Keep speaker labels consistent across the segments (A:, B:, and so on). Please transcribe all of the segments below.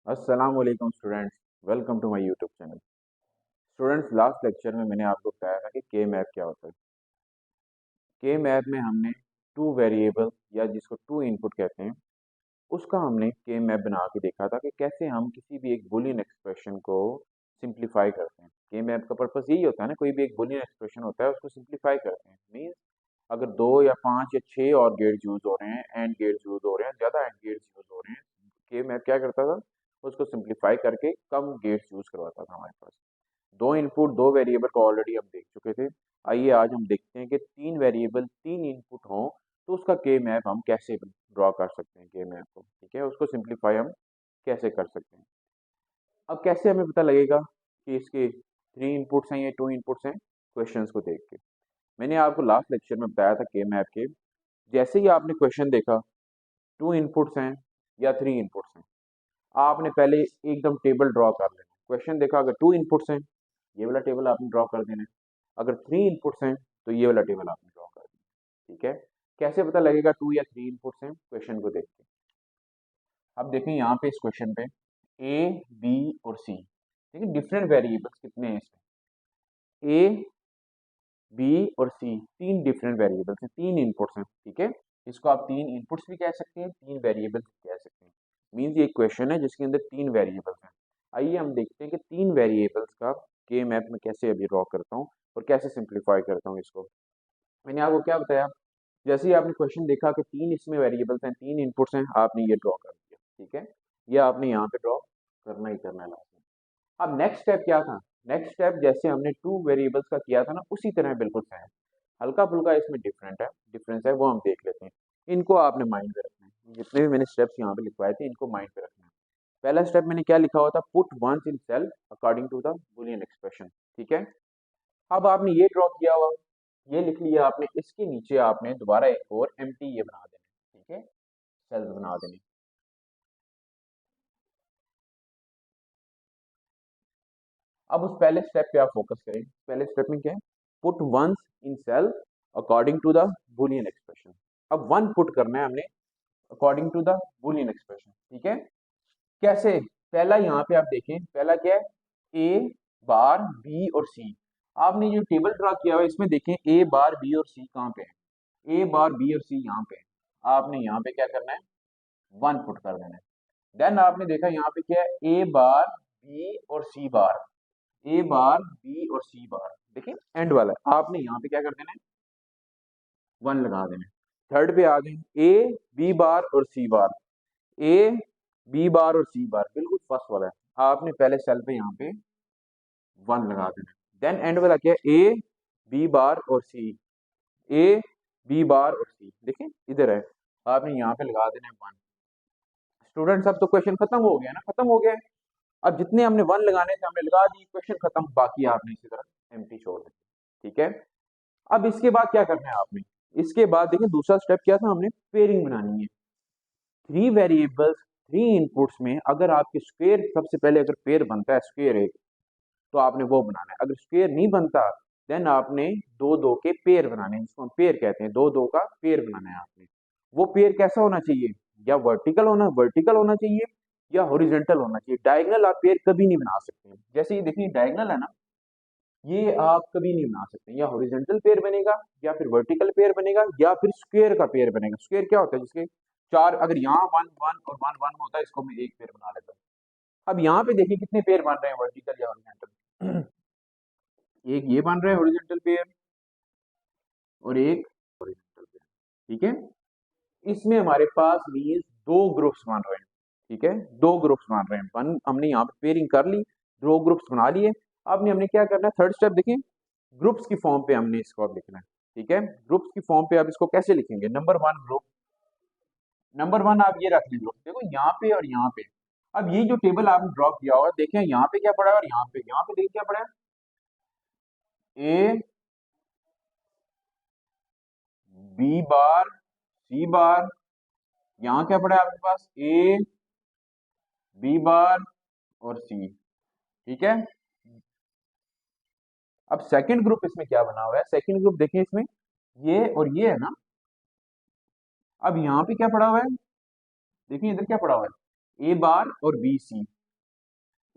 A: अस्सलाम वालेकुम students. Welcome to my YouTube channel. Students, last lecture में मैंने आपको बताया था कि के मैप क्या होता है। के मैप में हमने टू वेरिएबल या जिसको टू इनपुट कहते हैं उसका हमने के मैप बना के देखा था कि कैसे हम किसी भी एक बूलियन एक्सप्रेशन को सिंप्लीफाई करते हैं। के मैप का पर्पस यही होता है ना, कोई भी एक बूलियन एक्सप्रेशन होता है उसको सिंप्लीफाई करते हैं। मीन्स अगर दो या पांच या छह और गेट्स यूज हो रहे हैं, एंड गेट्स यूज हो रहे हैं, ज्यादा एंड गेट्स यूज हो रहे हैं, के मैप क्या करता था, उसको सिंप्लीफाई करके कम गेट्स यूज करवाता था हमारे पास। दो इनपुट दो वेरिएबल को ऑलरेडी हम देख चुके थे। आइए आज हम देखते हैं कि तीन वेरिएबल तीन इनपुट हों तो उसका के मैप हम कैसे ड्रॉ कर सकते हैं। के मैप को, ठीक है, उसको सिंप्लीफाई हम कैसे कर सकते हैं। अब कैसे हमें पता लगेगा कि इसके थ्री इनपुट्स हैं या टू इनपुट्स हैं? क्वेश्चंस को देख के। मैंने आपको लास्ट लेक्चर में बताया था के मैप के, जैसे ही आपने क्वेश्चन देखा टू इनपुट्स हैं या थ्री इनपुट्स हैं, आपने पहले एकदम टेबल ड्रॉ कर लेना। क्वेश्चन देखा, अगर टू इनपुट्स हैं ये वाला टेबल आपने ड्रॉ कर देना है, अगर थ्री इनपुट्स हैं तो ये वाला टेबल आपने ड्रॉ कर देना है। ठीक है, कैसे पता लगेगा टू या थ्री इनपुट्स हैं? क्वेश्चन को देख के। अब देखें यहाँ पे इस क्वेश्चन पे ए बी और सी, देखिए डिफरेंट वेरिएबल्स कितने हैं इसमें। ए बी और सी तीन डिफरेंट वेरिएबल्स हैं, तीन इनपुट्स हैं। ठीक है, इसको आप तीन इनपुट्स भी कह सकते हैं, तीन वेरिएबल्स भी कह सकते हैं। मीन्स ये क्वेश्चन है जिसके अंदर तीन वेरिएबल्स हैं। आइए हम देखते हैं कि तीन वेरिएबल्स का के मैप में कैसे अभी ड्रॉ करता हूँ और कैसे सिंप्लीफाई करता हूँ इसको। मैंने आपको क्या बताया, जैसे ही आपने क्वेश्चन देखा कि तीन इसमें वेरिएबल्स हैं, तीन इनपुट्स हैं, आपने ये ड्रॉ कर दिया। ठीक है, ये आपने यहाँ पे ड्रॉ करना ही करना है लास्ट में। अब नेक्स्ट स्टेप क्या था? नेक्स्ट स्टेप जैसे हमने टू वेरिएबल्स का किया था ना, उसी तरह बिल्कुल सेम। हल्का फुल्का इसमें डिफरेंस है, वो हम देख लेते हैं। इनको आपने माइंड में रखना है, जितने भी मैंने स्टेप्स यहाँ पे लिखवाए थे इनको माइंड में रखना है। पहला स्टेप मैंने क्या लिखा हुआ था, put ones in cell according to the Boolean expression. ठीक है, अब आपने ये ड्रॉ किया हुआ, ये लिख लिया आपने, इसके नीचे आपने दोबारा एक और एम्प्टी ये बना देना। ठीक है, सेल्स बना देने। अब उस पहले स्टेप पे आप फोकस करें। पहले स्टेप में क्या है, put ones in cell according to the Boolean expression. अब वन पुट करना है हमने according to the Boolean expression. ठीक है, कैसे? पहला यहाँ पे आप देखें, पहला क्या है, ए बार बी और सी। आपने जो टेबल ड्रा किया हुआ है इसमें देखें ए बार बी और सी कहाँ पे है, ए बार बी और सी यहाँ पे है। आपने यहाँ पे क्या करना है, वन पुट कर देना है। देन आपने देखा यहाँ पे क्या है, ए बार बी और सी बार, ए बार बी और सी बार, देखिए एंड वाला है। आपने यहाँ पे क्या कर देना है, वन लगा देना है। थर्ड पे आ गए, ए बी बार और सी बार, ए बी बार और सी बार बिल्कुल फर्स्ट वाला है। आपने पहले सेल पे यहाँ पे वन लगा देना है। देन एंड वाला क्या है, ए बी बार और सी, ए बी बार और सी, देखिए इधर है, आपने यहाँ पे लगा देना है वन। स्टूडेंट्स अब तो क्वेश्चन खत्म हो गया ना, खत्म हो गया है। अब जितने हमने वन लगाने थे हमने लगा दिए, क्वेश्चन खत्म, बाकी आपने इसी तरह एम्प्टी छोड़ देना। ठीक है, अब इसके बाद क्या करना है आपने, इसके बाद देखिए दूसरा स्टेप क्या था, हमने पेयरिंग बनानी है। थ्री वेरिएबल्स थ्री इनपुट्स में अगर आपके स्क्वायर, सबसे पहले अगर पेयर बनता है स्क्वायर एक, तो आपने वो बनाना है। अगर स्क्वायर नहीं बनता देन आपने दो दो के पेयर बनाने हैं, जिसको हम पेयर कहते हैं, दो दो का पेयर बनाना है आपने। वो पेयर कैसा होना चाहिए, या वर्टिकल होना चाहिए या हॉरिजॉन्टल होना चाहिए। डायगोनल आप पेयर कभी नहीं बना सकते। जैसे ये देखिए डायगोनल है ना, ये आप कभी नहीं बना सकते। या हॉरिजॉन्टल पेयर बनेगा या फिर वर्टिकल पेयर बनेगा या फिर स्क्वायर का पेयर बनेगा। स्क्वायर क्या होता है, जिसके चार, अगर यहाँ वन वन और वन वन होता है, इसको मैं एक पेयर बना लेता हूँ। अब यहाँ पे देखिए कितने पेयर बन रहे हैं, वर्टिकल या हॉरिजॉन्टल। एक ये बन रहा है हॉरिजॉन्टल पेयर और एक हॉरिजॉन्टल पेयर। ठीक है, इसमें हमारे पास मीन्स दो ग्रुप्स बन रहे हैं। ठीक है, दो ग्रुप्स बन रहे हैं। वन हमने यहाँ पे पेयरिंग कर ली, दो ग्रुप्स बना लिए। अब हमने क्या करना है, थर्ड स्टेप देखें, ग्रुप्स की फॉर्म पे हमने इसको अब लिखना है। ठीक है, ग्रुप्स की फॉर्म पे आप इसको कैसे लिखेंगे, number one group, number one आप ये रख लीजिए ग्रुप, देखो यहाँ पे और यहाँ पे। अब ये जो टेबल आपने ड्रॉ किया हुआ, देखें यहाँ पे क्या पड़ा है और यहाँ पे देखिए क्या पड़ा है, ए बी बार सी बार, यहाँ क्या पड़ा है आपके पास, ए बी बार और सी। ठीक है, अब सेकंड ग्रुप इसमें क्या बना हुआ है, सेकंड ग्रुप देखें इसमें ये और ये है ना। अब यहाँ पे क्या पड़ा हुआ है, देखिए इधर क्या पड़ा हुआ है, ए बार और बी सी।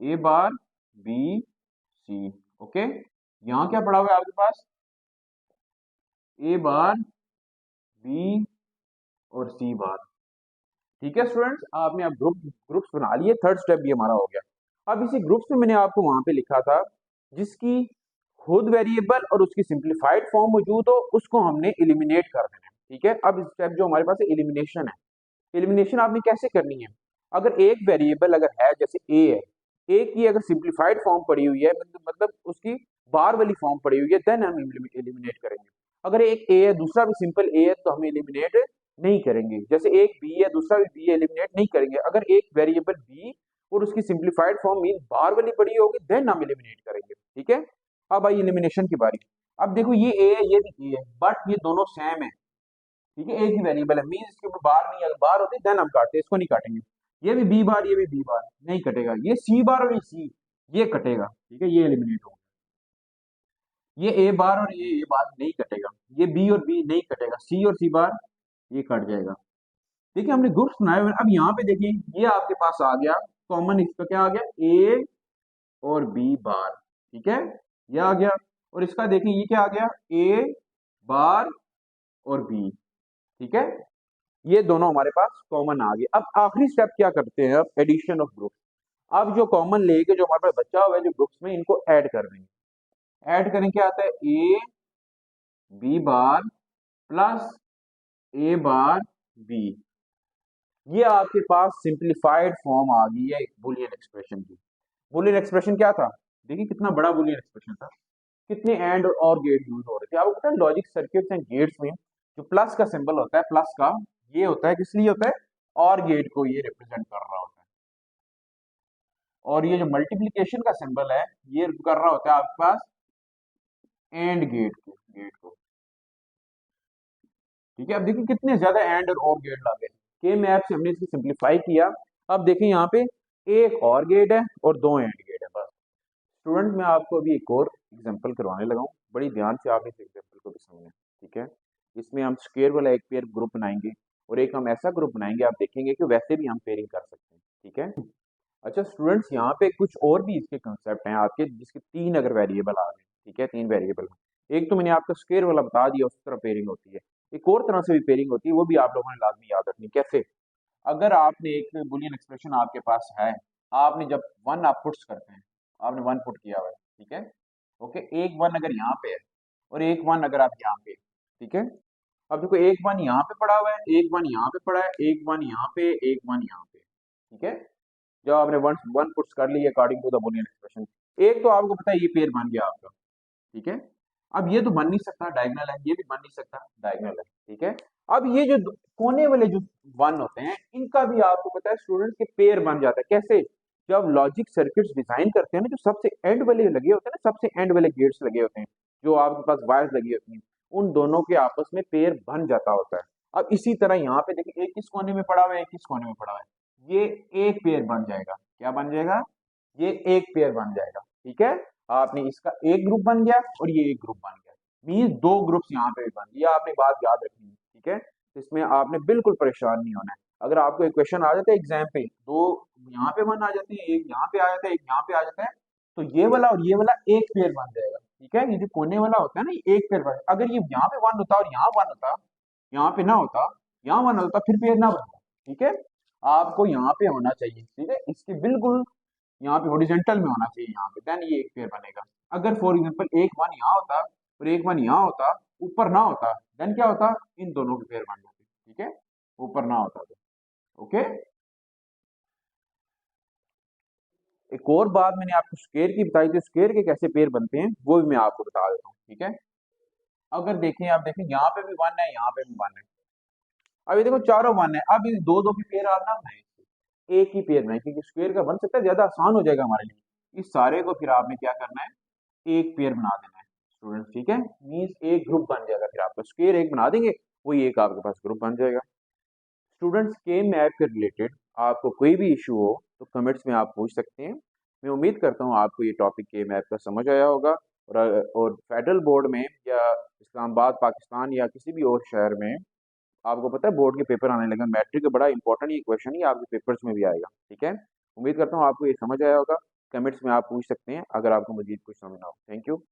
A: ए बार बी सी। ओके, यहाँ क्या पड़ा हुआ है आपके पास, ए बार बी और सी बार। ठीक है स्टूडेंट्स, आपने अब ग्रुप्स बना लिए, थर्ड स्टेप भी हमारा हो गया। अब इसी ग्रुप्स में मैंने आपको वहां पे लिखा था जिसकी खुद वेरिएबल और उसकी सिंप्लीफाइड फॉर्म मौजूद हो उसको हमने एलिमिनेट कर देना है। ठीक है, अब स्टेप जो हमारे पास है एलिमिनेशन है। एलिमिनेशन आपने कैसे करनी है, अगर एक वेरिएबल अगर है जैसे ए है, ए की अगर सिंप्लीफाइड फॉर्म पड़ी हुई है मतलब उसकी बार वाली फॉर्म पड़ी हुई है, देन हम एलिमिनेट करेंगे। अगर एक ए है दूसरा भी सिंपल ए है तो हम एलिमिनेट नहीं करेंगे। जैसे एक बी है दूसरा भी बी है, एलिमिनेट नहीं करेंगे। अगर एक वेरिएबल बी और उसकी सिंप्लीफाइड फॉर्म मीन बार वाली पड़ी होगी देन हम एलिमिनेट करेंगे। ठीक है, अब आई एलिमिनेशन की बारी। अब देखो ये ए है ये भी ए है, बट ये दोनों सेम है। ठीक है, एक ही वेरिएबल है, मीन इसके ऊपर बार नहीं, अगर बार होती देन हम काटते, इसको नहीं काटेंगे। ये भी बी बार ये भी बी बार नहीं कटेगा, ये सी बार और ये सी ये कटेगा। ठीक है, ये एलिमिनेट होगा। ये ए बार और ये ए बार नहीं कटेगा, ये बी और बी नहीं कटेगा, सी और सी बार ये कट जाएगा। देखिए हमने ग्रुप्स बनाए हुए हैं। अब यहाँ पे देखिए ये आपके पास आ गया कॉमन, इसका क्या आ गया ए और बी बार। ठीक है, ये आ गया। और इसका देखिए ये क्या आ गया ए बार और बी। ठीक है, ये दोनों हमारे पास कॉमन आ गए। अब आखिरी स्टेप क्या करते हैं, अब एडिशन ऑफ ग्रुप। अब जो कॉमन लेके जो हमारे पास बचा हुआ है जो ग्रुप्स में, इनको ऐड कर देंगे। ऐड करें क्या आता है A B bar plus A bar B. ये आपके पास सिंप्लीफाइड फॉर्म आ गई है बुलियन एक्सप्रेशन की। बुलियन एक्सप्रेशन क्या था, देखिए कितना बड़ा बुलियन एक्सप्रेशन था, कितने एंड और गेट यूज हो रहे थे। आपको पता है लॉजिक सर्किट्स एंड गेट्स में जो प्लस का सिंबल होता है, प्लस का ये होता है किस लिए होता है, और गेट को ये रिप्रेजेंट कर रहा होता है। और ये जो मल्टीप्लिकेशन का सिंबल है ये कर रहा होता है आपके पास एंड गेट को। ठीक है, अब देखिए कितने ज्यादा एंड और गेट लगे के मैप से हमने इसको सिंप्लीफाई किया। अब देखिए यहाँ पे एक और गेट है और दो एंड गेट है बस। स्टूडेंट मैं आपको अभी एक और एग्जांपल करवाने लगा हूँ, बड़ी ध्यान से आप इस एग्जांपल को भी समझें। ठीक है, इसमें हम स्क्वायर वाला एक पेयर ग्रुप बनाएंगे और एक हम ऐसा ग्रुप बनाएंगे, आप देखेंगे कि वैसे भी हम पेयरिंग कर सकते हैं। ठीक है, अच्छा स्टूडेंट्स यहाँ पे कुछ और भी इसके कंसेप्ट हैं आपके, जिसके तीन अगर वेरिएबल आ गए। ठीक है, तीन वेरिएबल, एक तो मैंने आपको स्क्वायर वाला बता दिया, उस तरह पेयरिंग होती है। एक और तरह से भी पेयरिंग होती है, वो भी आप लोगों ने लाजमी याद रखनी। कैसे, अगर आपने एक बुलियन एक्सप्रेशन आपके पास है, आपने जब वन आप पुट्स करते हैं, आपने वन पुट किया हुआ है। ठीक है, ओके, एक वन अगर यहाँ पे है और एक वन अगर आप यहाँ पे, ठीक है, अब देखो एक वन यहाँ पे पड़ा हुआ है, एक वन यहाँ पे पड़ा है, एक वन यहाँ पे, एक वन यहाँ पे। ठीक है, जब आपने वन वन पुट्स कर ली according to the Boolean expression, एक तो आपको पता है ये पेयर बन गया आपका। ठीक है, अब ये तो बन नहीं सकता डायगोनल है, ये भी बन नहीं सकता डायगोनल है। ठीक है, अब ये जो कोने वाले जो वन होते हैं इनका भी आपको पता है स्टूडेंट के पेयर बन जाता है। कैसे, जब लॉजिक सर्किट्स डिजाइन करते हैं ना, जो सबसे एंड वाले लगे होते हैं ना, सबसे एंड वाले गेट्स लगे होते हैं, जो आपके पास वायर्स लगी होती हैं, उन दोनों के आपस में पेयर बन जाता होता है। अब इसी तरह यहाँ पे देखिए एक किस कोने में पड़ा हुआ है, एक किस कोने में पड़ा हुआ है, ये एक पेयर बन जाएगा। क्या बन जाएगा, ये एक पेयर बन जाएगा। ठीक है, आपने इसका एक ग्रुप बन गया और ये एक ग्रुप बन गया, मीन दो ग्रुप्स यहाँ पे भी बन गए। ये आपने बात याद रखनी है। ठीक है, इसमें आपने बिल्कुल परेशान नहीं होना है। अगर आपको एक क्वेश्चन आ जाता है एग्जाम पे, दो यहाँ पे वन आ जाते हैं, एक यहाँ पे आ जाता है, एक यहाँ पे आ जाता है, तो ये वाला और ये वाला एक पेयर बन जाएगा। ठीक है, ये जो कोने वाला होता है ना ये एक पेयर बन, अगर ये यहाँ पे वन होता और यहाँ वन होता, यहाँ पे ना होता, यहाँ वन होता, फिर पेयर ना बनता। ठीक है, आपको यहाँ पे होना चाहिए। ठीक है, इसके बिल्कुल यहाँ पे हॉरिजेंटल में होना चाहिए यहाँ पे, देन ये एक पेयर बनेगा। अगर फॉर एग्जांपल एक वन यहाँ होता और एक वन यहाँ होता, ऊपर ना होता, देन क्या होता, इन दोनों के पेयर बन जाते। ठीक है, ऊपर ना होता तो। ओके, एक और बात मैंने आपको स्क्वायर की बताई थी, स्क्वायर के कैसे पेयर बनते हैं वो भी मैं आपको बता देता हूँ। ठीक है, अगर देखें आप देखें यहाँ पे भी वन है, यहाँ पे भी वन है, अभी देखो चारों वन है, अब इस दो दो की पेयर आप ना बनाए, एक ही पेयर बनाए, क्योंकि स्क्वायर का बन सकता है, ज्यादा आसान हो जाएगा हमारे लिए। इस सारे को फिर आपने क्या करना है, एक पेयर बना देना है स्टूडेंट। ठीक है, मीन्स एक ग्रुप बन जाएगा, फिर आपका स्क्वायर एक बना देंगे, वही एक आपके पास ग्रुप बन जाएगा। स्टूडेंट्स के मैप के रिलेटेड आपको कोई भी इशू हो तो कमेंट्स में आप पूछ सकते हैं। मैं उम्मीद करता हूँ आपको ये टॉपिक के मैप का समझ आया होगा। और फेडरल बोर्ड में या इस्लामाबाद पाकिस्तान या किसी भी और शहर में आपको पता है बोर्ड के पेपर आने लगे, मैट्रिक का बड़ा इंपॉर्टेंट ये क्वेश्चन ही आपके पेपर्स में भी आएगा। ठीक है, उम्मीद करता हूँ आपको ये समझ आया होगा। कमेंट्स में आप पूछ सकते हैं अगर आपको मजीद कुछ समझना हो। Thank you.